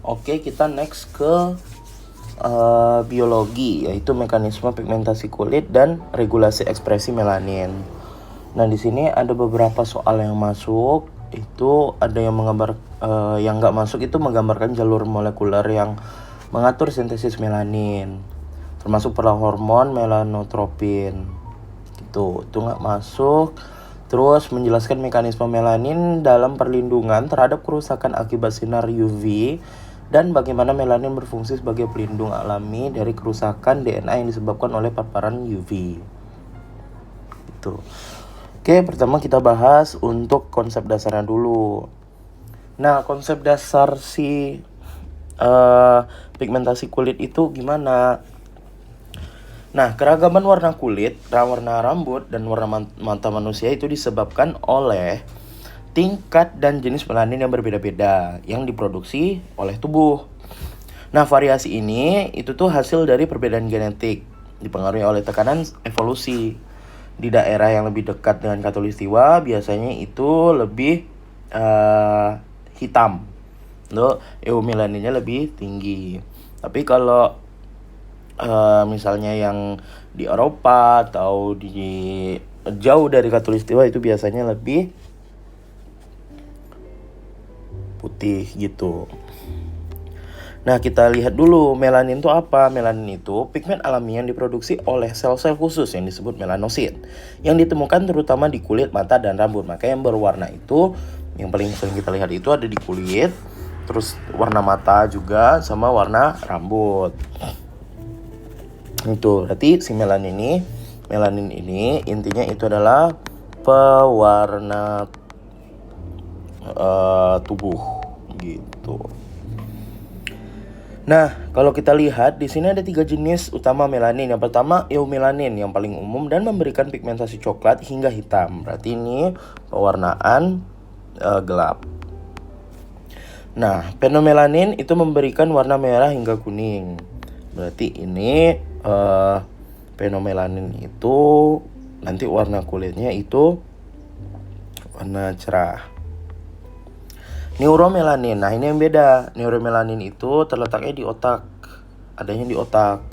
Oke, kita next ke biologi, yaitu mekanisme pigmentasi kulit dan regulasi ekspresi melanin. Nah, di sini ada beberapa soal yang masuk. Itu ada yang yang nggak masuk itu menggambarkan jalur molekuler yang mengatur sintesis melanin, termasuk peran hormon melanotropin. Itu nggak masuk. Terus menjelaskan mekanisme melanin dalam perlindungan terhadap kerusakan akibat sinar UV dan bagaimana melanin berfungsi sebagai pelindung alami dari kerusakan DNA yang disebabkan oleh paparan UV. Itu. Oke, pertama kita bahas untuk konsep dasarnya dulu. Nah, konsep dasar si pigmentasi kulit itu gimana? Nah, keragaman warna kulit, warna rambut, dan warna mata manusia itu disebabkan oleh tingkat dan jenis melanin yang berbeda-beda yang diproduksi oleh tubuh. Nah, variasi ini itu tuh hasil dari perbedaan genetik, dipengaruhi oleh tekanan evolusi. Di daerah yang lebih dekat dengan khatulistiwa biasanya itu lebih hitam. Untuk eumelaninnya lebih tinggi. Tapi kalau misalnya yang di Eropa atau di jauh dari khatulistiwa itu biasanya lebih putih gitu. Nah, kita lihat dulu melanin itu apa. Melanin itu pigmen alami yang diproduksi oleh sel-sel khusus yang disebut melanosit, yang ditemukan terutama di kulit, mata, dan rambut. Maka yang berwarna itu, yang paling sering kita lihat itu ada di kulit, terus warna mata juga, sama warna rambut. Itu berarti si melanin ini intinya itu adalah pewarna tubuh gitu. Nah, kalau kita lihat di sini ada 3 jenis utama melanin. Yang pertama eumelanin yang paling umum dan memberikan pigmentasi coklat hingga hitam. Berarti ini pewarnaan gelap. Nah, phenomelanin itu memberikan warna merah hingga kuning. Berarti ini phenomelanin itu nanti warna kulitnya itu warna cerah. Neuromelanin, nah ini yang beda. Neuromelanin itu terletaknya di otak, adanya di otak.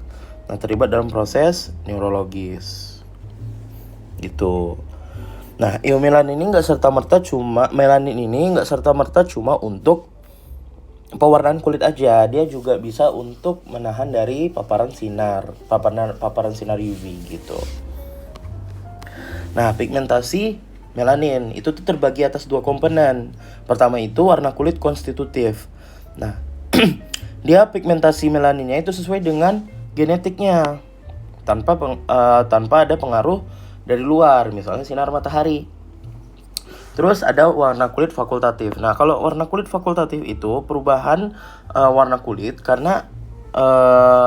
Nah, terlibat dalam proses neurologis gitu. Nah, eumelanin ini nggak serta merta cuma untuk pewarnaan kulit aja. Dia juga bisa untuk menahan dari paparan sinar UV gitu. Nah, pigmentasi melanin itu tuh terbagi atas 2 komponen. Pertama itu warna kulit konstitutif. Nah, dia pigmentasi melaninnya itu sesuai dengan genetiknya, tanpa ada pengaruh dari luar, misalnya sinar matahari. Terus ada warna kulit fakultatif. Nah, kalau warna kulit fakultatif itu perubahan warna kulit karena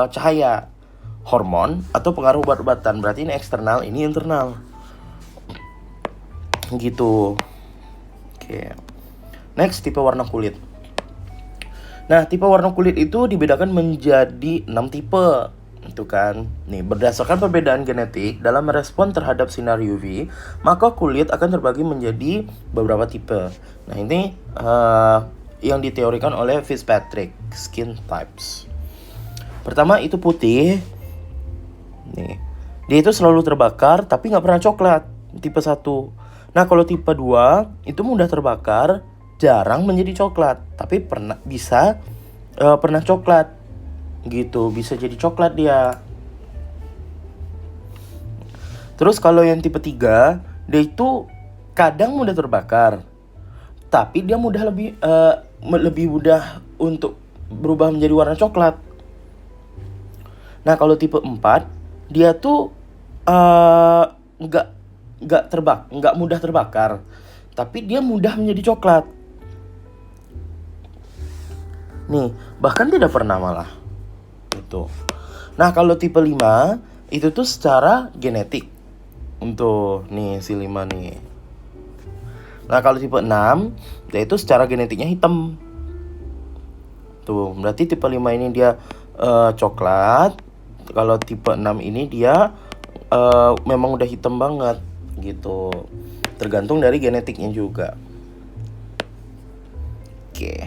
cahaya, hormon, atau pengaruh obat-obatan. Berarti ini eksternal, ini internal. Gitu. Oke. Next, tipe warna kulit. Nah, tipe warna kulit itu dibedakan menjadi 6 tipe. Itu kan. Nih, berdasarkan perbedaan genetik dalam merespon terhadap sinar UV, maka kulit akan terbagi menjadi beberapa tipe. Nah, ini yang diteorikan oleh Fitzpatrick, skin types. Pertama itu putih. Nih, dia itu selalu terbakar tapi nggak pernah coklat. Tipe 1. Nah, kalau tipe 2 itu mudah terbakar, jarang menjadi coklat, tapi pernah coklat. Gitu, bisa jadi coklat dia. Terus kalau yang tipe 3, dia itu kadang mudah terbakar, tapi dia lebih mudah untuk berubah menjadi warna coklat. Nah, kalau tipe 4, dia tuh nggak mudah terbakar, tapi dia mudah menjadi coklat. Nih, bahkan tidak pernah malah. Itu. Nah, kalau tipe 5 itu tuh secara genetik. Untuk nih si 5 nih. Nah, kalau tipe 6 yaitu secara genetiknya hitam. Tuh, berarti tipe 5 ini dia coklat. Kalau tipe 6 ini dia memang udah hitam banget gitu. Tergantung dari genetiknya juga. Oke.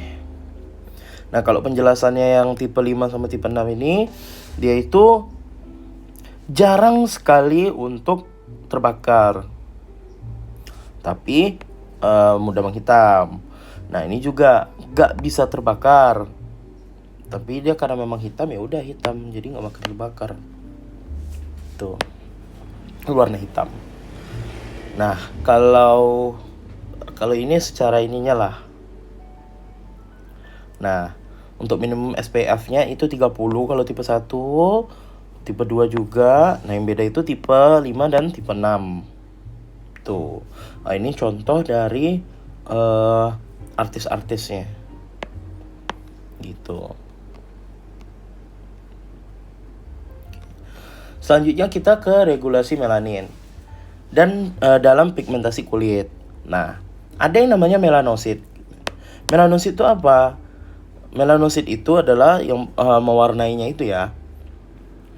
Nah, kalau penjelasannya yang tipe 5 sama tipe 6 ini, dia itu jarang sekali untuk terbakar, tapi mudah menghitam. Nah, ini juga gak bisa terbakar, tapi dia karena memang hitam ya udah hitam, jadi nggak bakal terbakar. Tuh, warna hitam. Nah, kalau ini secara ininya lah. Nah, untuk minimum SPF-nya itu 30 kalau tipe 1, tipe 2 juga. Nah, yang beda itu tipe 5 dan tipe 6. Tuh. Nah, ini contoh dari artis-artisnya. Gitu. Selanjutnya kita ke regulasi melanin dan dalam pigmentasi kulit. Nah, ada yang namanya melanosit. Melanosit itu apa? Melanosit itu adalah yang mewarnainya itu ya.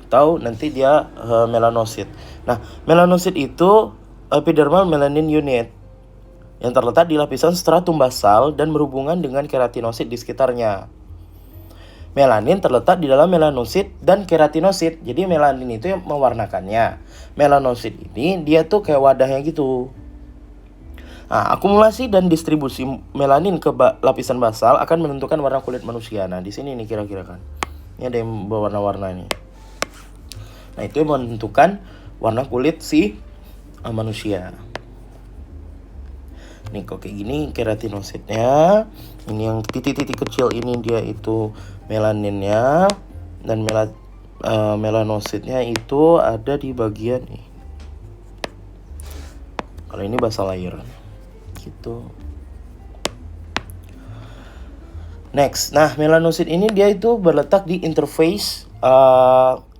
Tahu nanti dia melanosit. Nah, melanosit itu epidermal melanin unit yang terletak di lapisan stratum basal dan berhubungan dengan keratinosit di sekitarnya. Melanin terletak di dalam melanosit dan keratinosit. Jadi melanin itu yang mewarnakannya. Melanosit ini dia tuh kayak wadahnya gitu. Nah, akumulasi dan distribusi melanin ke lapisan basal akan menentukan warna kulit manusia. Nah, di sini nih kira-kira kan. Ini ada yang berwarna-warna nih. Nah, itu yang menentukan warna kulit si manusia. Nih kok kayak gini keratinositnya. Ini yang titik-titik kecil ini dia itu melaninnya. Dan melanositnya itu ada di bagian nih. Kalau ini basal air gitu. Next, nah melanosit ini dia itu berletak di interface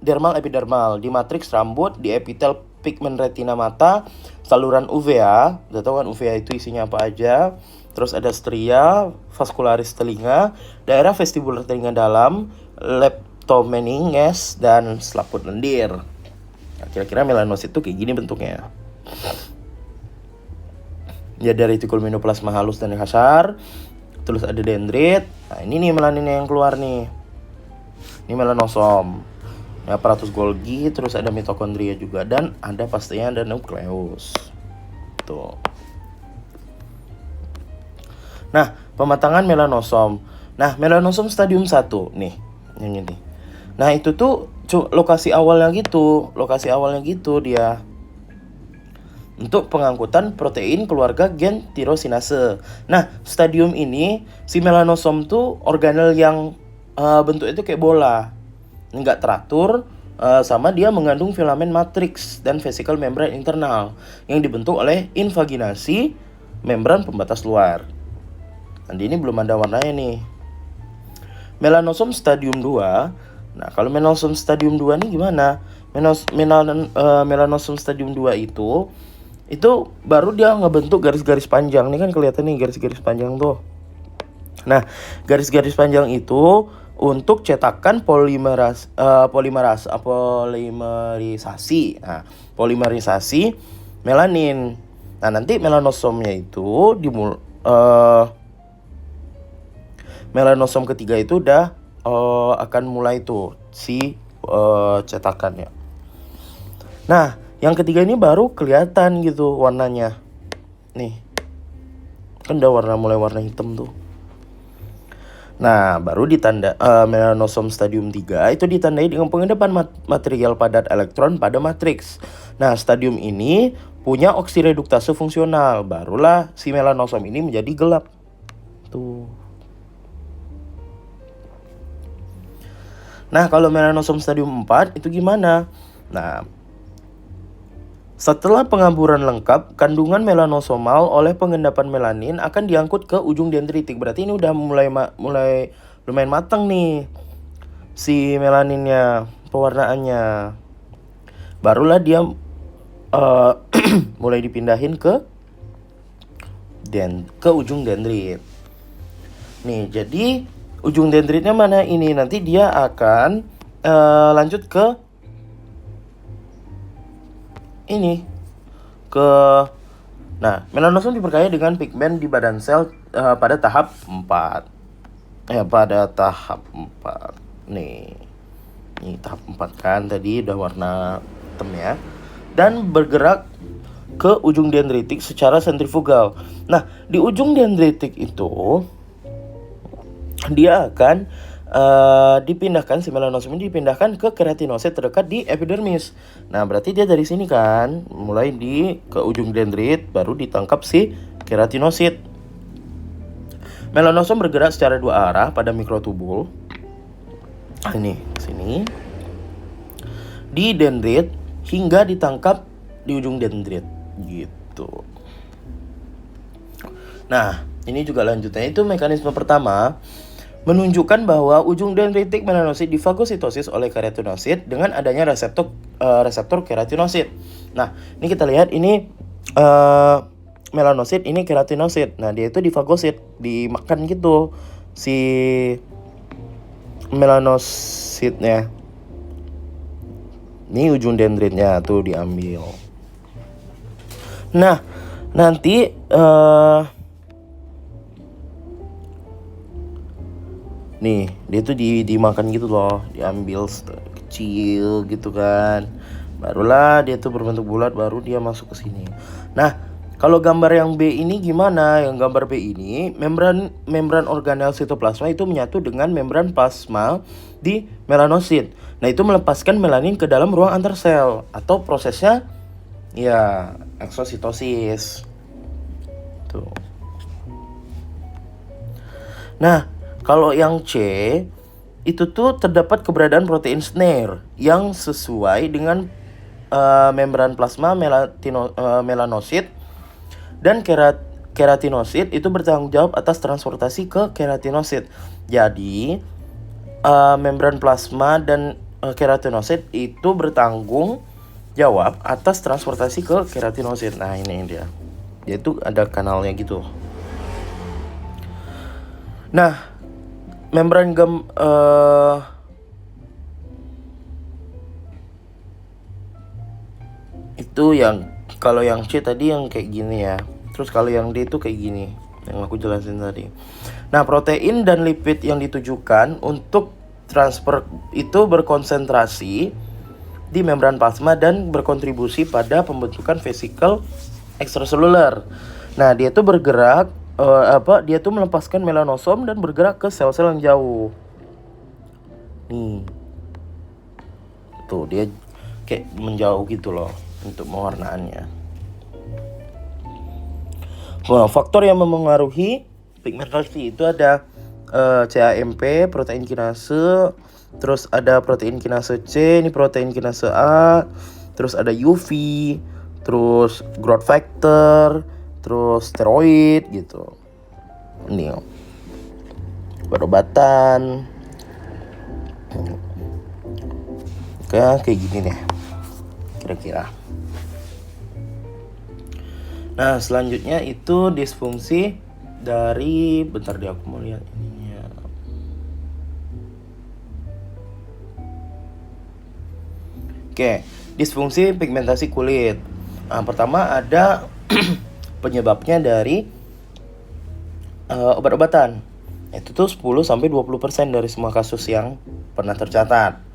dermal epidermal, di matriks rambut, di epitel pigmen retina mata, saluran uvea. Udah tahu kan uvea itu isinya apa aja. Terus ada stria, vascularis telinga, daerah vestibular telinga dalam, leptomeninges, dan selaput lendir. Nah, kira-kira melanosit itu kayak gini bentuknya. Ya dari retikuloplasma halus dan kasar. Terus ada dendrit. Nah, ini nih melaninnya yang keluar nih. Ini melanosom. Ini aparatus Golgi, terus ada mitokondria juga, dan ada pastinya ada nukleus. Tuh. Nah, pematangan melanosom. Nah, melanosom stadium 1 nih. Yang ini. Nah, itu tuh lokasi awalnya gitu dia. Untuk pengangkutan protein keluarga gen tirosinase. Nah, stadium ini si melanosom tuh organel yang bentuknya itu kayak bola, nggak teratur, sama dia mengandung filamen matriks dan vesikel membran internal yang dibentuk oleh invaginasi membran pembatas luar. Nanti ini belum ada warnanya nih. Melanosom stadium 2. Nah, kalau melanosom stadium 2 nih gimana? Melanosom stadium 2 itu baru dia ngebentuk garis-garis panjang. Ini kan kelihatan nih garis-garis panjang tuh. Nah, garis-garis panjang itu untuk cetakan polimerisasi. Nah, polimerisasi melanin. Nah, nanti melanosomnya itu melanosom ketiga itu udah akan mulai tuh si cetakannya. Nah, yang ketiga ini baru kelihatan gitu warnanya. Nih. Kan udah mulai warna hitam tuh. Nah, baru ditanda melanosom stadium 3 itu ditandai dengan pengendapan material padat elektron pada matriks. Nah, stadium ini punya oksireduktase fungsional. Barulah si melanosom ini menjadi gelap. Tuh. Nah, kalau melanosom stadium 4 itu gimana? Nah, setelah pengamburan lengkap, kandungan melanosomal oleh pengendapan melanin akan diangkut ke ujung dendritik. Berarti ini udah mulai lumayan matang nih si melaninnya, pewarnaannya. Barulah dia mulai dipindahin ke ujung dendrit. Nih, jadi ujung dendritnya mana ini? Nanti dia akan lanjut ke ini Nah, melanosom diperkaya dengan pigmen di badan sel pada tahap 4. pada tahap 4 nih. Ini tahap 4 kan tadi udah warna hitam ya. Dan bergerak ke ujung dendritik secara sentrifugal. Nah, di ujung dendritik itu dia akan dipindahkan, si melanosom ini dipindahkan ke keratinosit terdekat di epidermis. Nah, berarti dia dari sini kan, mulai ke ujung dendrit, baru ditangkap si keratinosit. Melanosom bergerak secara dua arah pada mikrotubul. Ini, sini. Di dendrit hingga ditangkap di ujung dendrit, gitu. Nah, ini juga lanjutannya itu mekanisme pertama menunjukkan bahwa ujung dendritik melanosit difagositosis oleh keratinosit dengan adanya reseptor keratinosit. Nah, ini kita lihat ini melanosit, ini keratinosit. Nah, dia itu difagosit, dimakan gitu si melanositnya. Ini ujung dendritnya tuh diambil. Nah, nanti nih, dia tuh dimakan gitu loh, diambil kecil gitu kan. Barulah dia tuh berbentuk bulat, baru dia masuk ke sini. Nah, kalau gambar yang B ini gimana? Yang gambar B ini, membran organel sitoplasma itu menyatu dengan membran plasma di melanosit. Nah, itu melepaskan melanin ke dalam ruang antar sel atau prosesnya ya eksositosis. Tuh. Nah, kalau yang C itu tuh terdapat keberadaan protein snare yang sesuai dengan membran plasma melanosit dan keratinosit itu bertanggung jawab atas transportasi ke keratinosit. Jadi membran plasma dan keratinosit itu bertanggung jawab atas transportasi ke keratinosit. Nah, ini dia. Dia itu ada kanalnya gitu. Nah, membran itu yang kalau yang C tadi yang kayak gini ya. Terus kalau yang D itu kayak gini yang aku jelasin tadi. Nah, protein dan lipid yang ditujukan untuk transfer itu berkonsentrasi di membran plasma dan berkontribusi pada pembentukan vesikel ekstraseluler. Nah, dia tuh bergerak dia tuh melepaskan melanosom dan bergerak ke sel-sel yang jauh. Nih. Tuh, dia kayak menjauh gitu loh untuk pewarnaannya. Nah, faktor yang memengaruhi pigmentasi itu ada CAMP, protein kinase, terus ada protein kinase C, ini protein kinase A, terus ada UV, terus growth factor, terus steroid gitu. Ini obat-obatan. Kayak gini deh kira-kira. Nah, selanjutnya itu disfungsi dari, bentar deh aku mau lihat ininya. Oke, disfungsi pigmentasi kulit. Nah, pertama ada penyebabnya dari obat-obatan. Itu tuh 10-20% dari semua kasus yang pernah tercatat.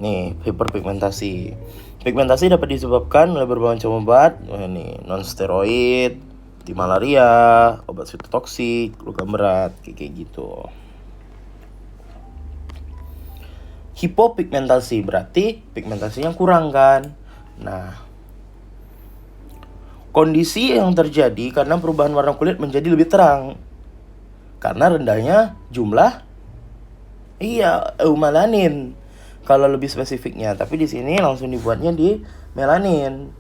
Nih, hiperpigmentasi. Pigmentasi dapat disebabkan oleh berbagai macam obat, non-steroid, anti malaria, obat sitotoksik, logam berat, kayak gitu. Hipopigmentasi berarti pigmentasinya kurang kan. Nah, kondisi yang terjadi karena perubahan warna kulit menjadi lebih terang karena rendahnya jumlah eumelanin. Kalau lebih spesifiknya, tapi di sini langsung dibuatnya di melanin.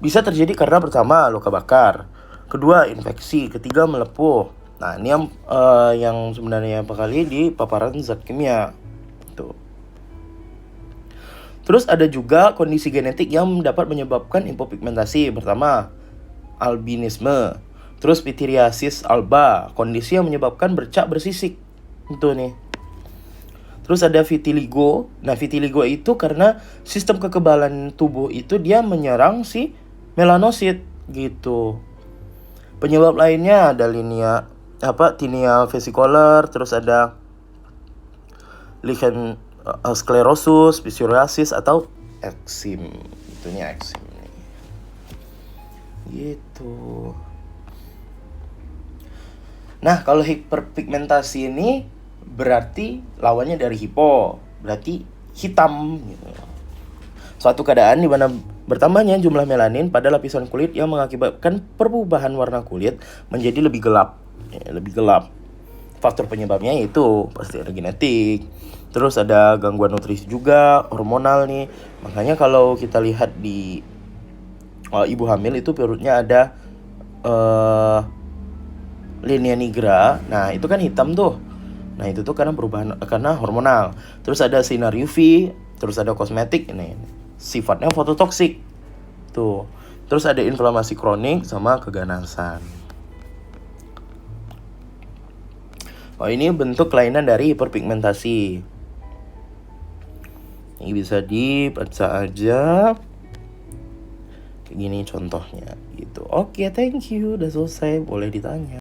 Bisa terjadi karena pertama luka bakar, kedua infeksi, ketiga melepuh. Nah, ini yang sebenarnya kali di paparan zat kimia. Tuh. Terus ada juga kondisi genetik yang dapat menyebabkan hipopigmentasi. Pertama, albinisme. Terus pityriasis alba, kondisi yang menyebabkan bercak bersisik. Itu nih. Terus ada vitiligo. Nah, vitiligo itu karena sistem kekebalan tubuh itu dia menyerang si melanosit gitu. Penyebab lainnya ada linea tinea versicolor, terus ada lichen sclerosus, psoriasis atau eksim. Itunya eksim nih. Gitu. Nah, kalau hiperpigmentasi ini berarti lawannya dari hipo, berarti hitam gitu. Suatu keadaan di mana bertambahnya jumlah melanin pada lapisan kulit yang mengakibatkan perubahan warna kulit menjadi lebih gelap. Lebih gelap. Faktor penyebabnya itu pasti ada genetik. Terus ada gangguan nutrisi juga, hormonal nih. Makanya kalau kita lihat di ibu hamil itu perutnya ada linea nigra. Nah, itu kan hitam tuh. Nah, itu tuh karena hormonal. Terus ada sinar UV, terus ada kosmetik ini. Sifatnya fototoksik. Tuh. Terus ada inflamasi kronik sama keganasan. Oh, ini bentuk kelainan dari hiperpigmentasi. Ini bisa dibaca aja. Kayak gini contohnya gitu. Oke, thank you. Udah selesai. Boleh ditanya.